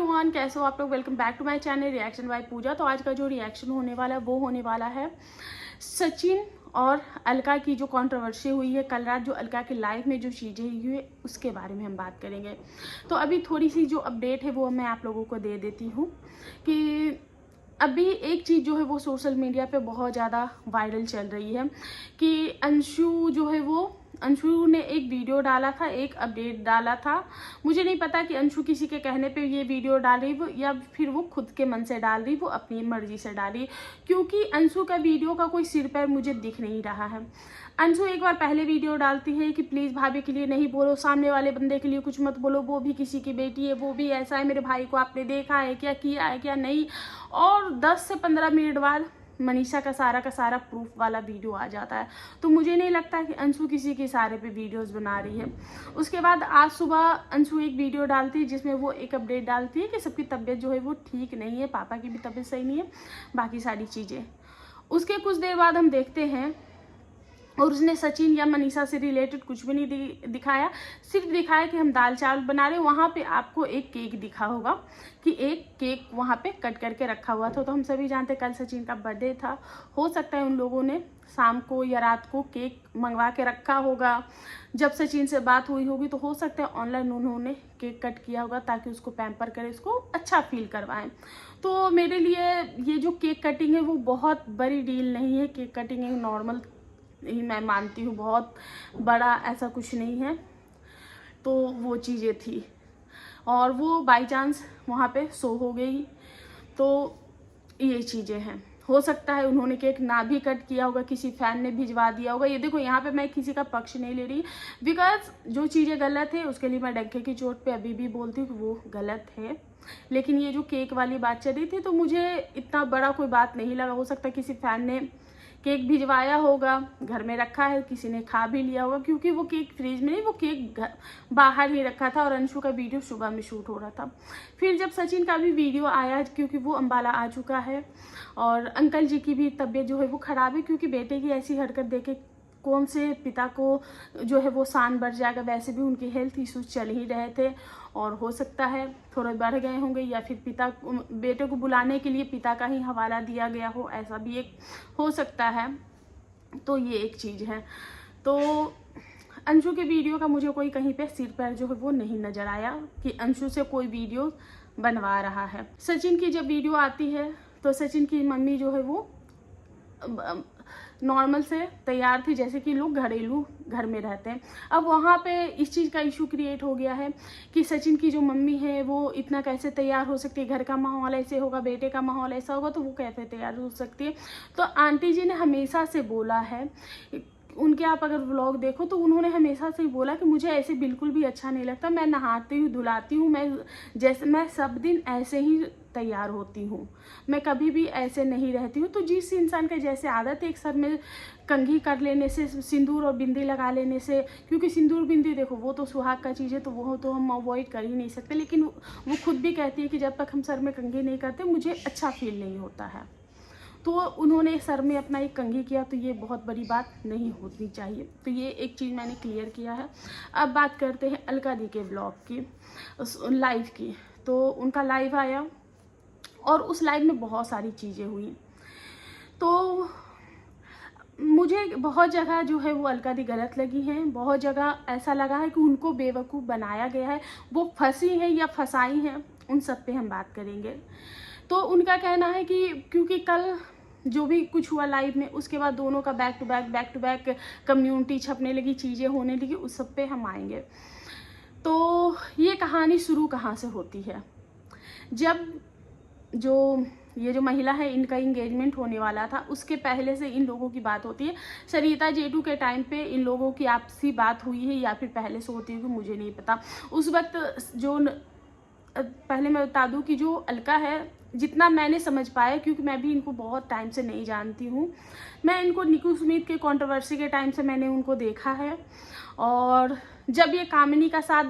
Everyone, कैसे हो आप लोग। Welcome back to my channel reaction by Pooja. तो आज का जो रिएक्शन होने वाला है वो होने वाला है सचिन और अलका की जो कंट्रोवर्सी हुई है कल रात, जो अलका के लाइफ में जो चीज़ें हुई है उसके बारे में हम बात करेंगे। तो अभी थोड़ी सी जो अपडेट है वो मैं आप लोगों को दे देती हूँ कि अभी एक चीज़ जो है वो सोशल मीडिया पे बहुत ज़्यादा वायरल चल रही है कि अंशु ने एक वीडियो डाला था, एक अपडेट डाला था। मुझे नहीं पता कि अंशु किसी के कहने पे ये वीडियो डाल रही वो या फिर वो खुद के मन से डाल रही, वो अपनी मर्जी से डाली, क्योंकि अंशु का वीडियो का कोई सिर पैर मुझे दिख नहीं रहा है। अंशु एक बार पहले वीडियो डालती है कि प्लीज़ भाभी के लिए नहीं बोलो, सामने वाले बंदे के लिए कुछ मत बोलो, वो भी किसी की बेटी है, वो भी ऐसा है, मेरे भाई को आपने देखा है क्या, किया है क्या नहीं। और 10 से 15 मिनट बाद मनीषा का सारा प्रूफ वाला वीडियो आ जाता है। तो मुझे नहीं लगता कि अंशु किसी के इशारे पे वीडियोस बना रही है। उसके बाद आज सुबह अंशु एक वीडियो डालती है जिसमें वो एक अपडेट डालती है कि सबकी तबीयत जो है वो ठीक नहीं है, पापा की भी तबीयत सही नहीं है, बाकी सारी चीज़ें। उसके कुछ देर बाद हम देखते हैं और उसने सचिन या मनीषा से रिलेटेड कुछ भी नहीं दिखाया, सिर्फ दिखाया कि हम दाल चावल बना रहे हैं। वहाँ पे आपको एक केक दिखा होगा कि एक केक वहाँ पे कट करके रखा हुआ था। तो हम सभी जानते कल सचिन का बर्थडे था, हो सकता है उन लोगों ने शाम को या रात को केक मंगवा के रखा होगा। जब सचिन से बात हुई होगी तो हो सकता है ऑनलाइन उन्होंने केक कट किया होगा ताकि उसको पैम्पर करें, उसको अच्छा फील करवाएं। तो मेरे लिए ये जो केक कटिंग है वो बहुत बड़ी डील नहीं है। केक कटिंग एक नॉर्मल ही मैं मानती हूँ, बहुत बड़ा ऐसा कुछ नहीं है। तो वो चीज़ें थी और वो बाई चांस वहाँ पे शो हो गई, तो ये चीज़ें हैं। हो सकता है उन्होंने केक ना भी कट किया होगा, किसी फैन ने भिजवा दिया होगा। ये देखो यहाँ पे मैं किसी का पक्ष नहीं ले रही, बिकॉज जो चीज़ें गलत है उसके लिए मैं डंके की चोट पे अभी भी बोलती हूँ कि वो गलत है। लेकिन ये जो केक वाली बात चल रही थी तो मुझे इतना बड़ा कोई बात नहीं लगा। हो सकता है किसी फैन ने केक भिजवाया होगा, घर में रखा है, किसी ने खा भी लिया होगा, क्योंकि वो केक फ्रिज में नहीं, वो केक बाहर ही रखा था और अंशु का वीडियो सुबह में शूट हो रहा था। फिर जब सचिन का भी वीडियो आया, क्योंकि वो अंबाला आ चुका है और अंकल जी की भी तबीयत जो है वो ख़राब है, क्योंकि बेटे की ऐसी हरकत देखे कौन से पिता को जो है वो शान बढ़ जाएगा। वैसे भी उनके हेल्थ इश्यूज चल ही रहे थे और हो सकता है थोड़े बढ़ गए होंगे या फिर बेटे को बुलाने के लिए पिता का ही हवाला दिया गया हो, ऐसा भी एक हो सकता है। तो ये एक चीज़ है। तो अंशु के वीडियो का मुझे कोई कहीं पे सिर पैर जो है वो नहीं नज़र आया कि अंशु से कोई वीडियो बनवा रहा है। सचिन की जब वीडियो आती है तो सचिन की मम्मी जो है वो नॉर्मल से तैयार थी, जैसे कि लोग घरेलू घर में रहते हैं। अब वहाँ पे इस चीज़ का इशू क्रिएट हो गया है कि सचिन की जो मम्मी है वो इतना कैसे तैयार हो सकती है, घर का माहौल ऐसे होगा, बेटे का माहौल ऐसा होगा तो वो कैसे तैयार हो सकती है। तो आंटी जी ने हमेशा से बोला है, उनके आप अगर व्लॉग देखो तो उन्होंने हमेशा से ही बोला कि मुझे ऐसे बिल्कुल भी अच्छा नहीं लगता, मैं नहाती हूँ धुलाती हूँ, मैं सब दिन ऐसे ही तैयार होती हूँ, मैं कभी भी ऐसे नहीं रहती हूँ। तो जिस इंसान का जैसे आदत है एक सर में कंघी कर लेने से, सिंदूर और बिंदी लगा लेने से, क्योंकि सिंदूर बिंदी देखो वो तो सुहाग का चीज़ है तो वो तो हम अवॉइड कर ही नहीं सकते, लेकिन वो खुद भी कहती है कि जब तक हम सर में कंघी नहीं करते मुझे अच्छा फील नहीं होता है। तो उन्होंने सर में अपना एक कंघी किया, तो ये बहुत बड़ी बात नहीं होनी चाहिए। तो ये एक चीज़ मैंने क्लियर किया है। अब बात करते हैं अलका दी के ब्लॉग की, लाइव की। तो उनका लाइव आया और उस लाइव में बहुत सारी चीज़ें हुई। तो मुझे बहुत जगह जो है वो अलका दी गलत लगी हैं, बहुत जगह ऐसा लगा है कि उनको बेवकूफ़ बनाया गया है, वो फंसी हैं या फंसाई हैं, उन सब पे हम बात करेंगे। तो उनका कहना है कि क्योंकि कल जो भी कुछ हुआ लाइव में, उसके बाद दोनों का बैक टू बैक कम्युनिटी छपने लगी, चीज़ें होने लगी, उस सब पे हम आएंगे। तो ये कहानी शुरू कहाँ से होती है, जब ये जो महिला है इनका इंगेजमेंट होने वाला था उसके पहले से इन लोगों की बात होती है। सरिता जेठू के टाइम पे इन लोगों की आपसी बात हुई है या फिर पहले से होती है, मुझे नहीं पता। उस वक्त जो पहले मैं बता दूं कि जो अलका है, जितना मैंने समझ पाया, क्योंकि मैं भी इनको बहुत टाइम से नहीं जानती हूँ, मैं इनको निकू सुमित के कंट्रोवर्सी के टाइम से मैंने उनको देखा है। और जब ये कामिनी का साथ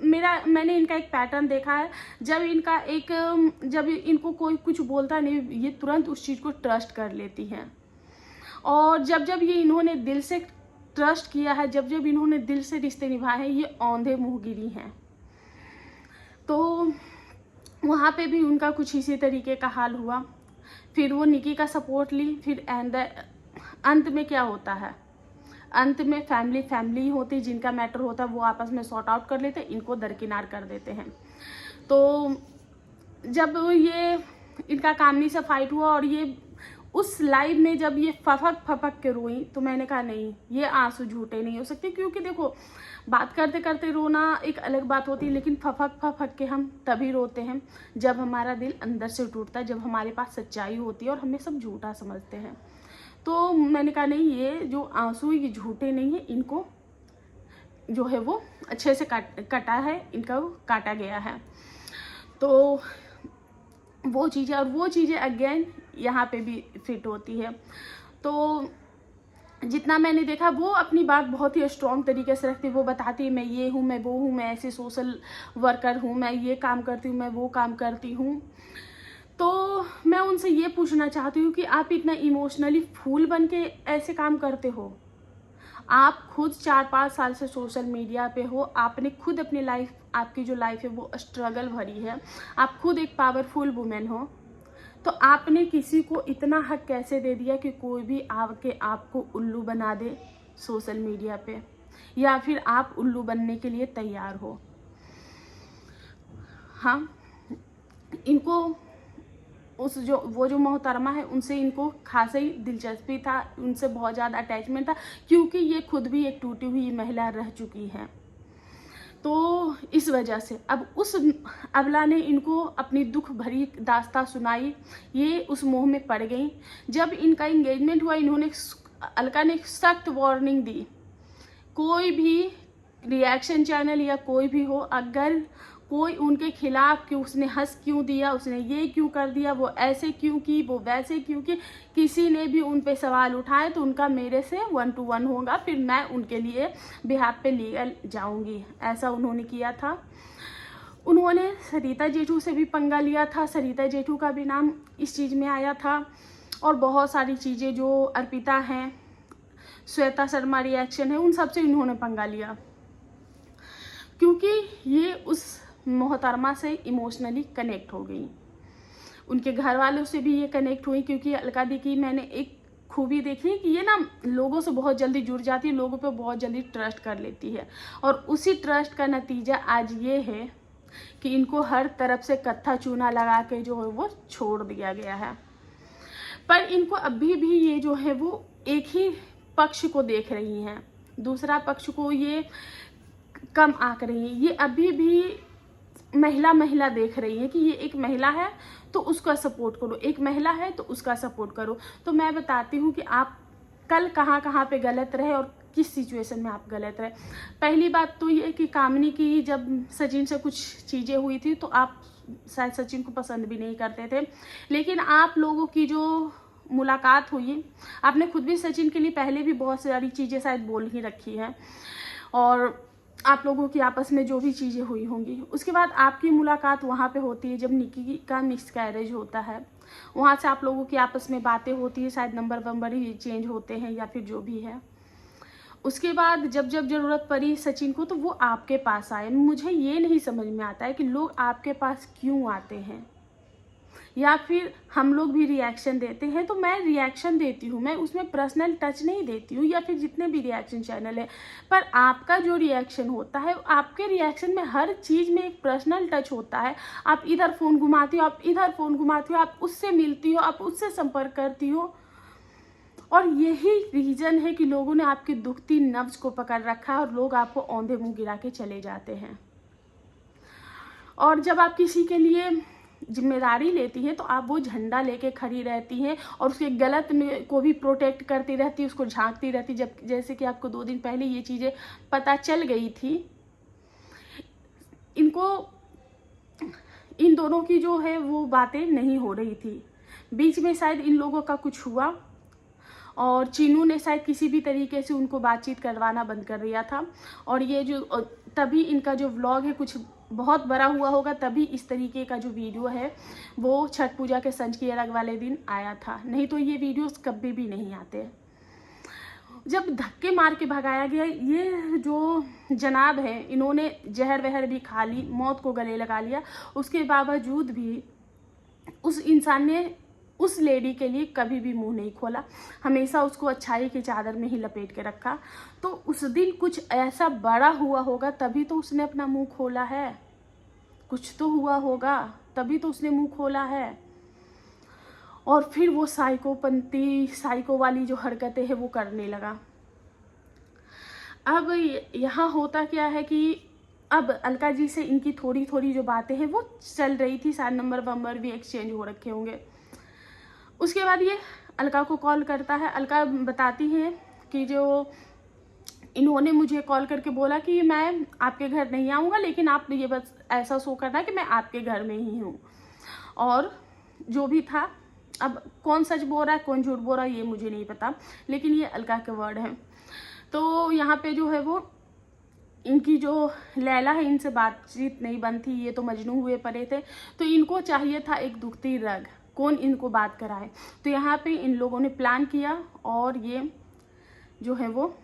मैंने इनका एक पैटर्न देखा है, जब इनको कोई कुछ बोलता नहीं, ये तुरंत उस चीज़ को ट्रस्ट कर लेती हैं। और जब ये इन्होंने दिल से ट्रस्ट किया है, जब इन्होंने दिल से रिश्ते निभाए हैं, ये औंधे मुँहगिरी हैं। तो वहाँ पे भी उनका कुछ इसी तरीके का हाल हुआ। फिर वो निकी का सपोर्ट ली। फिर अंत में क्या होता है, अंत में फैमिली ही होती, जिनका मैटर होता है वो आपस में सॉर्ट आउट कर लेते, इनको दरकिनार कर देते हैं। तो जब ये इनका कामनी से फाइट हुआ और ये उस लाइव में जब ये फपक के रोई, तो मैंने कहा नहीं, ये आंसू झूठे नहीं हो सकते। क्योंकि देखो, बात करते करते रोना एक अलग बात होती है, लेकिन फपक के हम तभी रोते हैं जब हमारा दिल अंदर से टूटता है, जब हमारे पास सच्चाई होती है और हमें सब झूठा समझते हैं। तो मैंने कहा नहीं, ये जो आंसू ये झूठे नहीं है, इनको जो है वो अच्छे से काटा है, इनका काटा गया है। तो वो चीज़ें और वो चीज़ें अगेन यहाँ पे भी फिट होती है। तो जितना मैंने देखा, वो अपनी बात बहुत ही स्ट्रॉन्ग तरीके से रखती है। वो बताती है मैं ये हूँ, मैं वो हूँ, मैं ऐसे सोशल वर्कर हूँ, मैं ये काम करती हूँ, मैं वो काम करती हूँ। तो मैं उनसे ये पूछना चाहती हूँ कि आप इतना इमोशनली फूल बन के ऐसे काम करते हो? आप खुद 4-5 साल से सोशल मीडिया पे हो, आपने खुद अपनी लाइफ, आपकी जो लाइफ है वो स्ट्रगल भरी है, आप खुद एक पावरफुल वुमेन हो, तो आपने किसी को इतना हक कैसे दे दिया कि कोई भी आके आपको उल्लू बना दे सोशल मीडिया पे, या फिर आप उल्लू बनने के लिए तैयार हो? हाँ, इनको वो जो मोहतरमा है उनसे इनको खासा ही दिलचस्पी था, उनसे बहुत ज़्यादा अटैचमेंट था, क्योंकि ये खुद भी एक टूटी हुई महिला रह चुकी है। तो इस वजह से अब उस अबला ने इनको अपनी दुख भरी दास्तां सुनाई, ये उस मोह में पड़ गई। जब इनका एंगेजमेंट हुआ, इन्होंने अलका ने सख्त वार्निंग दी, कोई भी रिएक्शन चैनल या कोई भी हो, अगर कोई उनके खिलाफ कि उसने हंस क्यों दिया, उसने ये क्यों कर दिया, वो ऐसे क्यों की, वो वैसे क्यों की, किसी ने भी उन पे सवाल उठाए तो उनका मेरे से 1 to 1 होगा, फिर मैं उनके लिए बिहाफ पे लीगल जाऊंगी। ऐसा उन्होंने किया था। उन्होंने सरिता जेठू से भी पंगा लिया था, सरिता जेठू का भी नाम इस चीज़ में आया था, और बहुत सारी चीज़ें जो अर्पिता हैं, श्वेता शर्मा रिएक्शन है, उन सबसे इन्होंने पंगा लिया, क्योंकि ये उस मोहतरमा से इमोशनली कनेक्ट हो गई। उनके घर वालों से भी ये कनेक्ट हुई, क्योंकि अलका दी की मैंने एक खूबी देखी कि ये ना लोगों से बहुत जल्दी जुड़ जाती है, लोगों पे बहुत जल्दी ट्रस्ट कर लेती है, और उसी ट्रस्ट का नतीजा आज ये है कि इनको हर तरफ से कत्था चूना लगा के जो है वो छोड़ दिया गया है। पर इनको अभी भी ये जो है वो एक ही पक्ष को देख रही हैं, दूसरा पक्ष को ये कम आंक रही हैं। ये अभी भी महिला देख रही है कि ये एक महिला है तो उसका सपोर्ट करो, एक महिला है तो उसका सपोर्ट करो। तो मैं बताती हूँ कि आप कल कहाँ पे गलत रहे और किस सिचुएशन में आप गलत रहे। पहली बात तो ये कि कामनी की जब सचिन से कुछ चीज़ें हुई थी तो आप शायद सचिन को पसंद भी नहीं करते थे, लेकिन आप लोगों की जो मुलाकात हुई, आपने खुद भी सचिन के लिए पहले भी बहुत सारी चीज़ें शायद बोल ही रखी हैं, और आप लोगों की आपस में जो भी चीज़ें हुई होंगी, उसके बाद आपकी मुलाकात वहाँ पे होती है जब निकी का मिसकैरेज होता है। वहाँ से आप लोगों की आपस में बातें होती है, शायद नंबर ही चेंज होते हैं या फिर जो भी है। उसके बाद जब ज़रूरत पड़ी सचिन को तो वो आपके पास आए। मुझे ये नहीं समझ में आता है कि लोग आपके पास क्यों आते हैं, या फिर हम लोग भी रिएक्शन देते हैं तो मैं रिएक्शन देती हूँ, मैं उसमें पर्सनल टच नहीं देती हूँ, या फिर जितने भी रिएक्शन चैनल है, पर आपका जो रिएक्शन होता है, आपके रिएक्शन में हर चीज़ में एक पर्सनल टच होता है। आप इधर फ़ोन घुमाती हो, आप इधर फ़ोन घुमाती हो, आप उससे मिलती हो, आप उससे संपर्क करती हो, और यही रीज़न है कि लोगों ने आपकी दुखती नब्ज़ को पकड़ रखा है और लोग आपको औंधे मुँह गिरा के चले जाते हैं। और जब आप किसी के लिए जिम्मेदारी लेती हैं तो आप वो झंडा लेके खड़ी रहती हैं और उसके गलत में को भी प्रोटेक्ट करती रहती, उसको झांकती रहती। जब जैसे कि आपको 2 दिन पहले ये चीज़ें पता चल गई थी, इनको इन दोनों की जो है वो बातें नहीं हो रही थी, बीच में शायद इन लोगों का कुछ हुआ और चीनू ने शायद किसी भी तरीके से उनको बातचीत करवाना बंद कर दिया था, और ये जो तभी इनका जो व्लॉग है कुछ बहुत बड़ा हुआ होगा, तभी इस तरीके का जो वीडियो है वो छठ पूजा के संज की अर्घ वाले दिन आया था, नहीं तो ये वीडियोस कभी भी नहीं आते। जब धक्के मार के भगाया गया, ये जो जनाब है इन्होंने जहर वहर भी खा ली, मौत को गले लगा लिया, उसके बावजूद भी उस इंसान ने उस लेडी के लिए कभी भी मुंह नहीं खोला, हमेशा उसको अच्छाई की चादर में ही लपेट के रखा। तो उस दिन कुछ ऐसा बड़ा हुआ होगा तभी तो उसने अपना मुंह खोला है, कुछ तो हुआ होगा तभी तो उसने मुंह खोला है। और फिर वो साइको वाली जो हरकतें हैं वो करने लगा। अब यहाँ होता क्या है कि अब अलका जी से इनकी थोड़ी थोड़ी जो बातें हैं वो चल रही थी, शायद नंबर भी एक्सचेंज हो रखे होंगे। उसके बाद ये अलका को कॉल करता है। अलका बताती है कि जो इन्होंने मुझे कॉल करके बोला कि मैं आपके घर नहीं आऊँगा, लेकिन आप ये बस ऐसा शो करना कि मैं आपके घर में ही हूँ। और जो भी था, अब कौन सच बोल रहा है कौन झूठ बोल रहा है ये मुझे नहीं पता, लेकिन ये अलका के वर्ड हैं। तो यहाँ पे जो है वो इनकी जो लैला है इनसे बातचीत नहीं बनती, ये तो मजनू हुए पड़े थे, तो इनको चाहिए था एक दुखती रग, कौन इनको बात कराए। तो यहाँ पे इन लोगों ने प्लान किया और ये जो है वो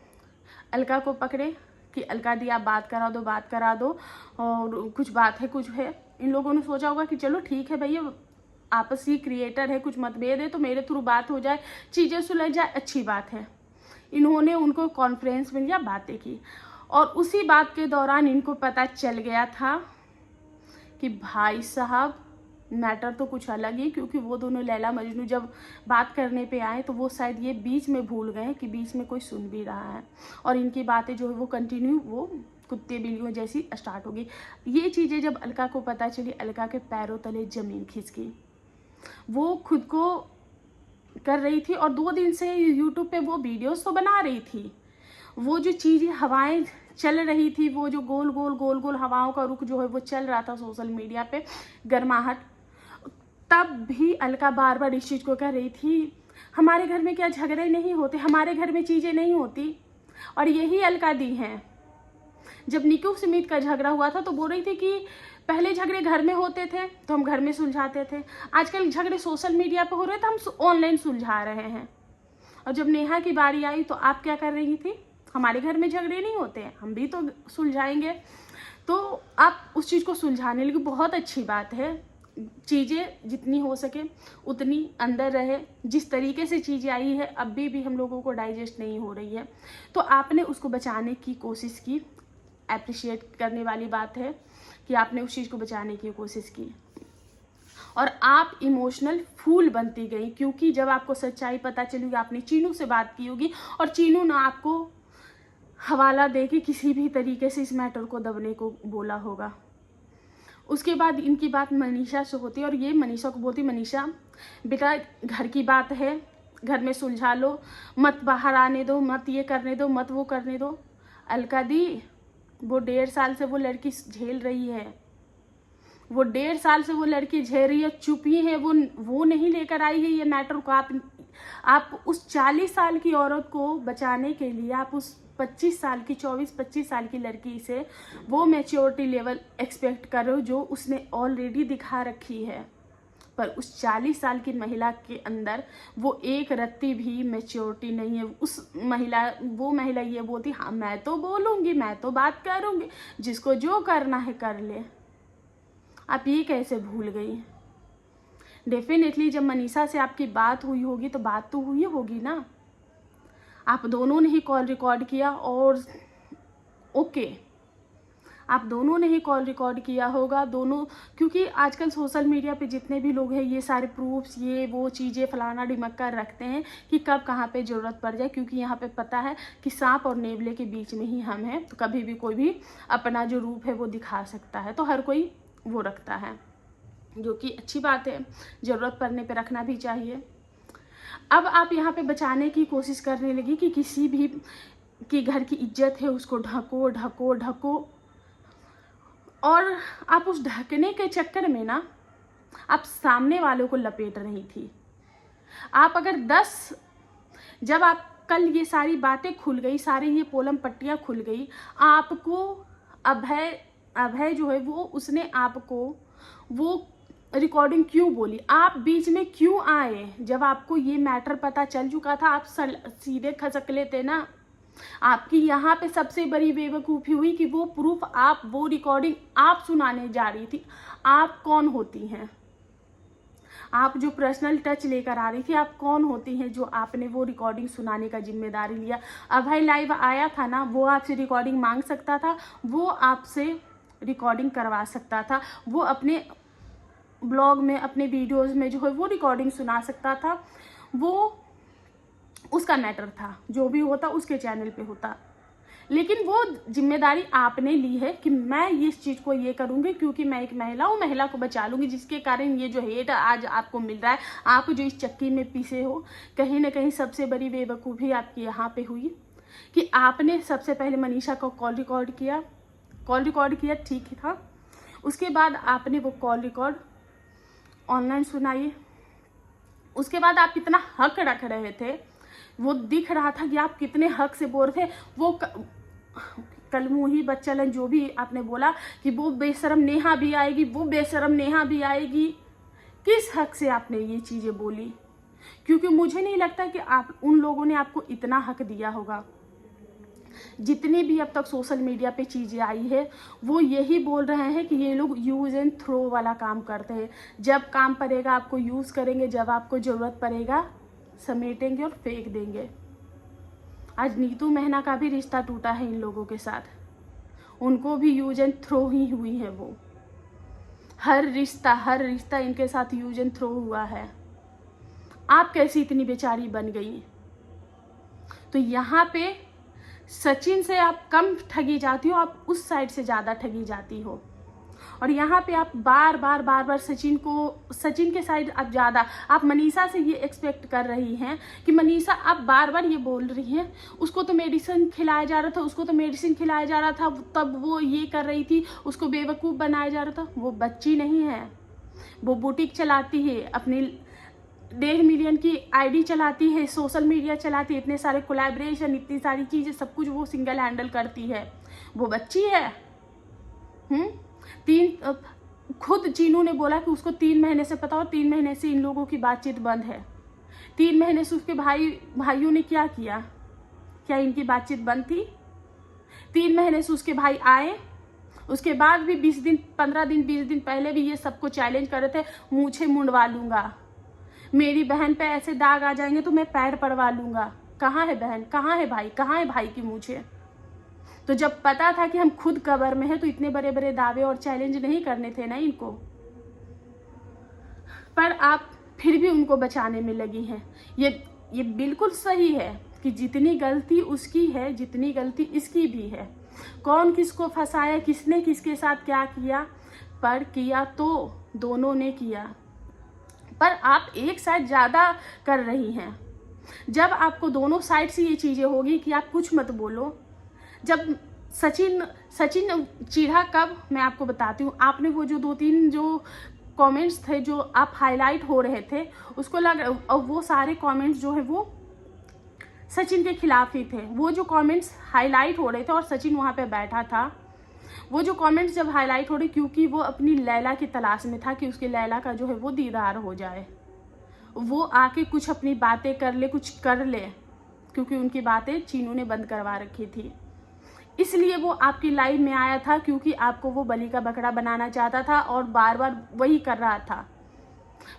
अलका को पकड़े कि अलका दी आप बात करा दो और कुछ बात है कुछ है। इन लोगों ने सोचा होगा कि चलो ठीक है भैया, आपसी क्रिएटर है, कुछ मतभेद है तो मेरे थ्रू बात हो जाए, चीज़ें सुलझ जाए, अच्छी बात है। इन्होंने उनको कॉन्फ्रेंस में लिया, बातें की, और उसी बात के दौरान इनको पता चल गया था कि भाई साहब मैटर तो कुछ अलग ही, क्योंकि वो दोनों लैला मजनू जब बात करने पे आए तो वो शायद ये बीच में भूल गए कि बीच में कोई सुन भी रहा है, और इनकी बातें जो है वो कंटिन्यू वो कुत्ते बिल्लियों जैसी स्टार्ट होगी। ये चीज़ें जब अलका को पता चली, अलका के पैरों तले ज़मीन खिंच गई। वो खुद को कर रही थी और 2 दिन से यूट्यूब पे वो वीडियोस तो बना रही थी, वो जो चीज़ें हवाएं चल रही थी, वो जो गोल गोल हवाओं का रुख जो है वो चल रहा था सोशल मीडिया पे, गर्माहट, तब भी अलका बार बार इस चीज़ को कह रही थी हमारे घर में क्या झगड़े नहीं होते, हमारे घर में चीज़ें नहीं होती। और यही अलका दी हैं। जब निकू सुमित का झगड़ा हुआ था तो बोल रही थी कि पहले झगड़े घर में होते थे तो हम घर में सुलझाते थे, आजकल झगड़े सोशल मीडिया पे हो रहे थे, हम ऑनलाइन सुलझा रहे हैं। और जब नेहा की बारी आई तो आप क्या कर रही थी, हमारे घर में झगड़े नहीं होते हैं, हम भी तो सुलझाएंगे। तो आप उस चीज़ को सुलझाने लगी, बहुत अच्छी बात है। चीज़ें जितनी हो सके उतनी अंदर रहे। जिस तरीके से चीज़ें आई है अभी भी हम लोगों को डाइजेस्ट नहीं हो रही है, तो आपने उसको बचाने की कोशिश की, एप्रिशिएट करने वाली बात है कि आपने उस चीज़ को बचाने की कोशिश की। और आप इमोशनल फूल बनती गई, क्योंकि जब आपको सच्चाई पता चली, आपने चीनू से बात की होगी और चीनू ने आपको हवाला दे के किसी भी तरीके से इस मैटर को दबने को बोला होगा। उसके बाद इनकी बात मनीषा से होती है और ये मनीषा को बोलती, मनीषा बेटा घर की बात है, घर में सुलझा लो, मत बाहर आने दो, मत ये करने दो, मत वो करने दो। अलका दी वो 1.5 साल से वो लड़की झेल रही है, वो 1.5 साल से वो लड़की झेल रही है, चुप ही है, वो नहीं लेकर आई है ये मैटर को। आप उस 40 साल की औरत को बचाने के लिए आप उस 25 साल की 24-25 साल की लड़की से वो मैच्योरिटी लेवल एक्सपेक्ट करो जो उसने ऑलरेडी दिखा रखी है, पर उस 40 साल की महिला के अंदर वो एक रत्ती भी मैच्योरिटी नहीं है। वो महिला ये बोलती, हाँ मैं तो बोलूँगी, मैं तो बात करूँगी, जिसको जो करना है कर ले। आप ये कैसे भूल गई? डेफिनेटली जब मनीषा से आपकी बात हुई होगी तो बात तो हुई होगी ना, आप दोनों ने ही कॉल रिकॉर्ड किया और ओके, आप दोनों ने ही कॉल रिकॉर्ड किया होगा दोनों, क्योंकि आजकल सोशल मीडिया पे जितने भी लोग हैं ये सारे प्रूफ्स ये वो चीज़ें फलाना ढिमक्का रखते हैं कि कब कहाँ पे ज़रूरत पड़ जाए, क्योंकि यहाँ पे पता है कि सांप और नेवले के बीच में ही हम हैं, तो कभी भी कोई भी अपना जो रूप है वो दिखा सकता है, तो हर कोई वो रखता है, जो कि अच्छी बात है, ज़रूरत पड़ने पे रखना भी चाहिए। अब आप यहाँ पे बचाने की कोशिश करने लगी कि किसी भी की घर की इज्जत है उसको ढको ढको ढको, और आप उस ढकने के चक्कर में ना आप सामने वालों को लपेट रही थी। आप अगर जब आप कल ये सारी बातें खुल गई, सारी ये पोलम पट्टियाँ खुल गई, आपको अभय जो है वो उसने आपको वो रिकॉर्डिंग क्यों बोली, आप बीच में क्यों आए? जब आपको ये मैटर पता चल चुका था आप सीधे खसक लेते ना। आपकी यहाँ पे सबसे बड़ी बेवकूफ़ी हुई कि वो प्रूफ आप, वो रिकॉर्डिंग आप सुनाने जा रही थी। आप कौन होती हैं? आप जो पर्सनल टच लेकर आ रही थी, आप कौन होती हैं जो आपने वो रिकॉर्डिंग सुनाने का जिम्मेदारी लिया? अभय लाइव आया था ना, वो आपसे रिकॉर्डिंग मांग सकता था, वो आपसे रिकॉर्डिंग करवा सकता था, वो अपने ब्लॉग में, अपने वीडियोस में जो है वो रिकॉर्डिंग सुना सकता था। वो उसका मैटर था, जो भी होता उसके चैनल पे होता। लेकिन वो जिम्मेदारी आपने ली है कि मैं इस चीज़ को ये करूँगी क्योंकि मैं एक महिला हूँ, महिला को बचा लूँगी, जिसके कारण ये जो हेट आज आपको मिल रहा है, आप जो इस चक्की में पिसे हो। कहीं ना कहीं सबसे बड़ी बेवकूफ़ी आपकी यहाँ पे हुई कि आपने सबसे पहले मनीषा को कॉल रिकॉर्ड किया, ठीक था। उसके बाद आपने वो कॉल रिकॉर्ड ऑनलाइन सुनाई। उसके बाद आप कितना हक रख रहे थे, वो दिख रहा था कि आप कितने हक से बोल रहे थे। वो कलमुही बच्चलन जो भी आपने बोला कि वो बेशरम नेहा भी आएगी, वो बेशरम नेहा भी आएगी, किस हक से आपने ये चीज़ें बोली? क्योंकि मुझे नहीं लगता कि आप, उन लोगों ने आपको इतना हक दिया होगा। जितनी भी अब तक सोशल मीडिया पे चीज़ें आई है वो यही बोल रहे हैं कि ये लोग यूज़ एंड थ्रो वाला काम करते हैं। जब काम पड़ेगा आपको यूज़ करेंगे, जब आपको ज़रूरत पड़ेगा समेटेंगे और फेंक देंगे। आज नीतू मेहना का भी रिश्ता टूटा है इन लोगों के साथ, उनको भी यूज एंड थ्रो ही हुई है। वो हर रिश्ता इनके साथ यूज एंड थ्रो हुआ है। आप कैसी इतनी बेचारी बन गई? तो यहाँ पे सचिन से आप कम ठगी जाती हो, आप उस साइड से ज़्यादा ठगी जाती हो। और यहाँ पे आप बार बार सचिन के साइड आप ज़्यादा, आप मनीषा से ये एक्सपेक्ट कर रही हैं कि मनीषा, आप बार बार ये बोल रही हैं उसको तो मेडिसिन खिलाया जा रहा था, तब वो ये कर रही थी, उसको बेवकूफ़ बनाया जा रहा था। वो बच्ची नहीं है, वो बुटीक चलाती है, अपनी 1.5 मिलियन की आईडी चलाती है, सोशल मीडिया चलाती है, इतने सारे कोलैबोरेशन, इतनी सारी चीज़ें, सब कुछ वो सिंगल हैंडल करती है। वो बच्ची है। खुद चीनू ने बोला कि उसको 3 महीने से पता, और 3 महीने से इन लोगों की बातचीत बंद है। 3 महीने से उसके भाइयों ने क्या किया? क्या इनकी बातचीत बंद थी? 3 महीने से उसके भाई आए, उसके बाद भी 20 दिन 15 दिन 20 दिन पहले भी ये सबको चैलेंज कर रहे थे, मूछे मुंडवा लूंगा, मेरी बहन पे ऐसे दाग आ जाएंगे तो मैं पैर पड़वा लूंगा। कहाँ है बहन, कहाँ है भाई, कहाँ है भाई की मूछे? तो जब पता था कि हम खुद कबर में हैं तो इतने बड़े बड़े दावे और चैलेंज नहीं करने थे ना इनको। पर आप फिर भी उनको बचाने में लगी हैं। ये बिल्कुल सही है कि जितनी गलती उसकी है, जितनी गलती इसकी भी है। कौन किसको फंसाया, किसने किसके साथ क्या किया, पर किया तो दोनों ने किया। पर आप एक साइड ज़्यादा कर रही हैं। जब आपको दोनों साइड से ये चीज़ें होगी कि आप कुछ मत बोलो। जब सचिन चिढ़ा कब, मैं आपको बताती हूँ। आपने वो जो 2-3 जो कमेंट्स थे जो आप हाईलाइट हो रहे थे, उसको और वो सारे कमेंट्स जो है वो सचिन के खिलाफ ही थे। वो जो कमेंट्स हाईलाइट हो रहे थे और सचिन वहाँ पे बैठा था, वो जो कमेंट्स जब हाईलाइट हो रहे, क्योंकि वो अपनी लैला की तलाश में था कि उसके लैला का जो है वो दीदार हो जाए, वो आके कुछ अपनी बातें कर ले, कुछ कर ले, क्योंकि उनकी बातें चीनू ने बंद करवा रखी थी। इसलिए वो आपकी लाइव में आया था, क्योंकि आपको वो बलि का बकरा बनाना चाहता था और बार बार वही कर रहा था।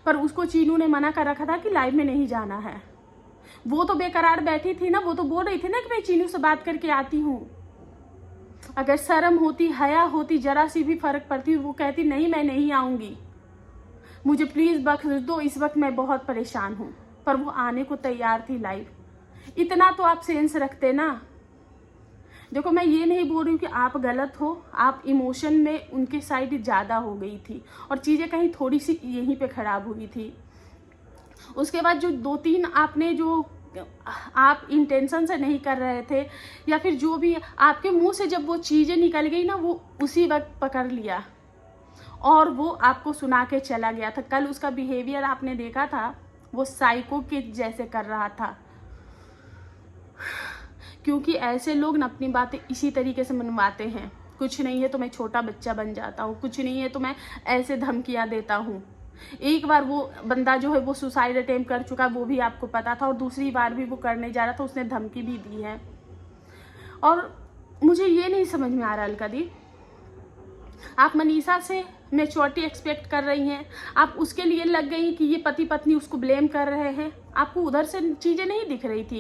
पर उसको चीनू ने मना कर रखा था कि लाइव में नहीं जाना है। वो तो बेकरार बैठी थी ना, वो तो बोल रही थी ना कि मैं चीनू से बात करके आती हूँ। अगर शर्म होती, हया होती, जरा सी भी फर्क पड़ती, वो कहती नहीं मैं नहीं आऊँगी, मुझे प्लीज़ बख्श दो, इस वक्त मैं बहुत परेशान हूँ। पर वो आने को तैयार थी लाइव। इतना तो आप सेंस रखते ना। देखो, मैं ये नहीं बोल रही हूँ कि आप गलत हो, आप इमोशन में उनके साइड ज़्यादा हो गई थी और चीज़ें कहीं थोड़ी सी यहीं पे ख़राब हुई थी। उसके बाद जो 2-3 आपने जो आप इंटेंशन से नहीं कर रहे थे, या फिर जो भी आपके मुंह से जब वो चीज़ें निकल गई ना, वो उसी वक्त पकड़ लिया और वो आपको सुना के चला गया था। कल उसका बिहेवियर आपने देखा था, वो साइको के जैसे कर रहा था। क्योंकि ऐसे लोग न अपनी बातें इसी तरीके से मनवाते हैं। कुछ नहीं है तो मैं छोटा बच्चा बन जाता हूँ, कुछ नहीं है तो मैं ऐसे धमकियाँ देता हूँ। एक बार वो बंदा जो है वो सुसाइड अटेम्प्ट कर चुका, वो भी आपको पता था, और दूसरी बार भी वो करने जा रहा था, उसने धमकी भी दी है। और मुझे ये नहीं समझ में आ रहा अलका दी, आप मनीषा से मैच्योरिटी एक्सपेक्ट कर रही हैं, आप उसके लिए लग गई कि ये पति पत्नी उसको ब्लेम कर रहे हैं। आपको उधर से चीज़ें नहीं दिख रही थी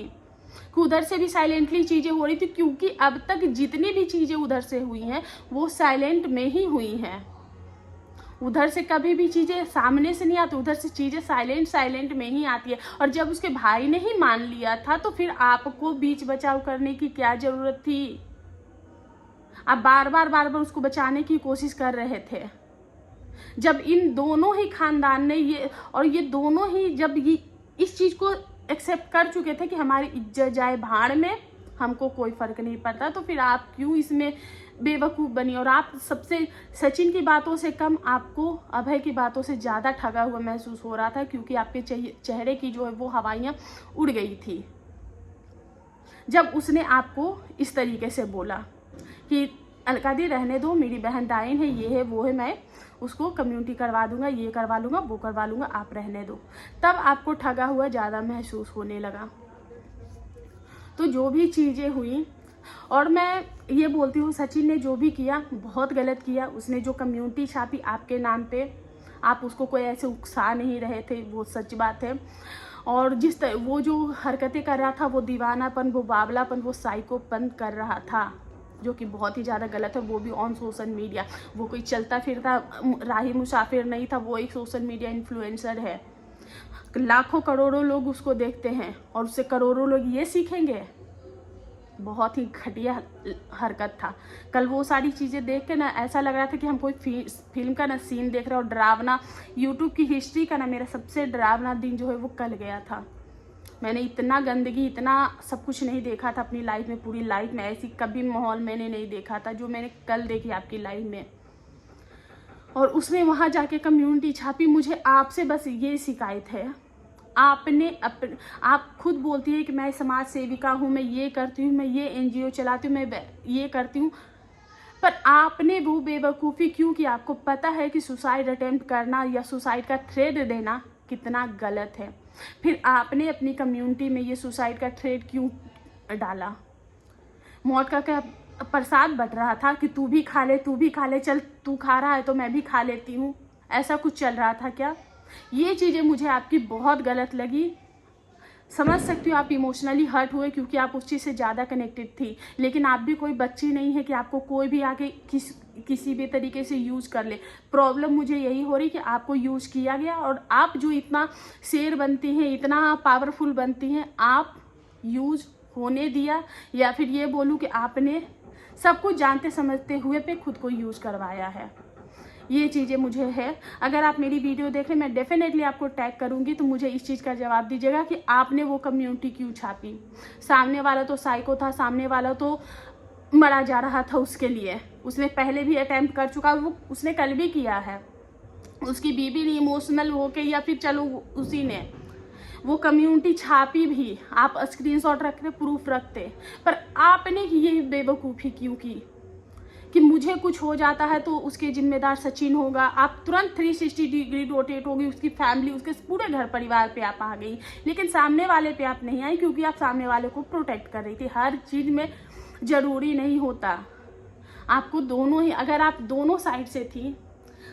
कि उधर से भी साइलेंटली चीज़ें हो रही थी, क्योंकि अब तक जितनी भी चीज़ें उधर से हुई हैं वो साइलेंट में ही हुई हैं। उधर से कभी भी चीज़ें सामने से नहीं आती, उधर से चीज़ें साइलेंट में ही आती है। और जब उसके भाई ने ही मान लिया था तो फिर आपको बीच बचाव करने की क्या ज़रूरत थी? आप बार बार उसको बचाने की कोशिश कर रहे थे। जब इन दोनों ही खानदान ने ये दोनों ही जब ये इस चीज़ को एक्सेप्ट कर चुके थे कि हमारी इज्जत जाए भाड़ में, हमको कोई फ़र्क नहीं पड़ता, तो फिर आप क्यों इसमें बेवकूफ़ बनी? और आप सबसे सचिन की बातों से कम आपको अभय की बातों से ज़्यादा ठगा हुआ महसूस हो रहा था, क्योंकि आपके चेहरे की जो है वो हवाइयाँ उड़ गई थी जब उसने आपको इस तरीके से बोला कि अलका दी रहने दो, मेरी बहन डाइन है, ये है वो है, मैं उसको कम्युनिटी करवा दूंगा, ये करवा लूँगा, वो करवा लूँगा, आप रहने दो। तब आपको ठगा हुआ ज़्यादा महसूस होने लगा। तो जो भी चीज़ें हुई, और मैं ये बोलती हूँ सचिन ने जो भी किया बहुत गलत किया। उसने जो कम्युनिटी छापी आपके नाम पे, आप उसको कोई ऐसे उकसा नहीं रहे थे, वो सच बात है। और वो जो हरकतें कर रहा था, वो दीवानापन, वो बावलापन, वो साइकोपन कर रहा था, जो कि बहुत ही ज़्यादा गलत है, वो भी ऑन सोशल मीडिया। वो कोई चलता फिरता राही मुसाफिर नहीं था, वो एक सोशल मीडिया इन्फ्लुएंसर है। लाखों करोड़ों लोग उसको देखते हैं और उससे करोड़ों लोग ये सीखेंगे। बहुत ही घटिया हरकत था। कल वो सारी चीज़ें देख के ना ऐसा लग रहा था कि हम कोई फिल्म का ना सीन देख रहे, और डरावना यूट्यूब की हिस्ट्री का ना मेरा सबसे डरावना दिन जो है वो कल गया था। मैंने इतना गंदगी, इतना सब कुछ नहीं देखा था अपनी लाइफ में, पूरी लाइफ में ऐसी कभी माहौल मैंने नहीं देखा था जो मैंने कल देखी आपकी लाइफ में। और उसने वहाँ जाके कम्युनिटी छापी। मुझे आपसे बस ये शिकायत है, आप खुद बोलती है कि मैं समाज सेविका हूँ, मैं ये करती हूँ, मैं ये NGO चलाती हूँ, मैं ये करती हूँ, पर आपने वो बेवकूफ़ी क्यों की? आपको पता है कि सुसाइड अटेम्प्ट करना या सुसाइड का थ्रेट देना कितना गलत है, फिर आपने अपनी कम्युनिटी में ये सुसाइड का थ्रेट क्यों डाला? मौत का क्या प्रसाद बट रहा था कि तू भी खा ले, तू भी खा ले, चल तू खा रहा है तो मैं भी खा लेती हूँ, ऐसा कुछ चल रहा था क्या? ये चीज़ें मुझे आपकी बहुत गलत लगी। समझ सकती हूँ आप इमोशनली हर्ट हुए क्योंकि आप उस चीज़ से ज़्यादा कनेक्टेड थी, लेकिन आप भी कोई बच्ची नहीं है कि आपको कोई भी आके किसी भी तरीके से यूज़ कर ले। प्रॉब्लम मुझे यही हो रही कि आपको यूज़ किया गया, और आप जो इतना शेर बनती हैं, इतना पावरफुल बनती हैं, आप यूज़ होने दिया, या फिर ये बोलूँ कि आपने सब कुछ जानते समझते हुए पे खुद को यूज़ करवाया है। ये चीज़ें मुझे है। अगर आप मेरी वीडियो देख रहे, मैं डेफिनेटली आपको टैग करूँगी, तो मुझे इस चीज़ का जवाब दीजिएगा कि आपने वो कम्युनिटी क्यों छापी। सामने वाला तो साइको था, सामने वाला तो मरा जा रहा था उसके लिए। उसने पहले भी अटैम्प्ट कर चुका, वो उसने कल भी किया है। उसकी बीबी ने इमोशनल होके, या फिर चलो उसी ने वो कम्युनिटी छापी भी, आप स्क्रीनशॉट रखते, प्रूफ रखते, पर आपने ये बेवकूफ़ी क्यों की कि मुझे कुछ हो जाता है तो उसके जिम्मेदार सचिन होगा? आप तुरंत 360 डिग्री रोटेट होगी, उसकी फैमिली, उसके पूरे घर परिवार पे आप आ गई, लेकिन सामने वाले पे आप नहीं आई, क्योंकि आप सामने वाले को प्रोटेक्ट कर रही थी। हर चीज़ में ज़रूरी नहीं होता, आपको दोनों ही, अगर आप दोनों साइड से थी,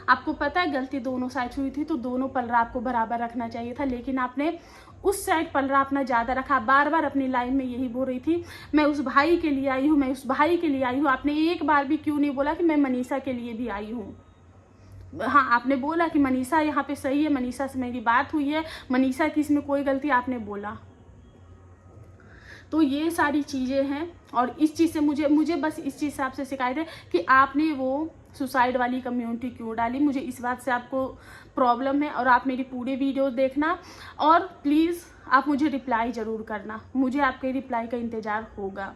आपको पता है गलती दोनों साइड से हुई थी, तो दोनों पलड़ा आपको बराबर रखना चाहिए था, लेकिन आपने उस साइड पलड़ा अपना ज़्यादा रखा। बार बार अपनी लाइन में यही बोल रही थी, मैं उस भाई के लिए आई हूँ, मैं उस भाई के लिए आई हूँ। आपने एक बार भी क्यों नहीं बोला कि मैं मनीषा के लिए भी आई हूँ? हाँ, आपने बोला कि मनीषा यहाँ पे सही है, मनीषा से मेरी बात हुई है, मनीषा की इसमें कोई गलती, आपने बोला। तो ये सारी चीज़ें हैं, और इस चीज़ से मुझे बस इस चीज़ से आपसे शिकायत है कि आपने वो सुसाइड वाली कम्युनिटी क्यों डाली। मुझे इस बात से आपको प्रॉब्लम है, और आप मेरी पूरे वीडियो देखना, और प्लीज़ आप मुझे रिप्लाई ज़रूर करना, मुझे आपके रिप्लाई का इंतज़ार होगा।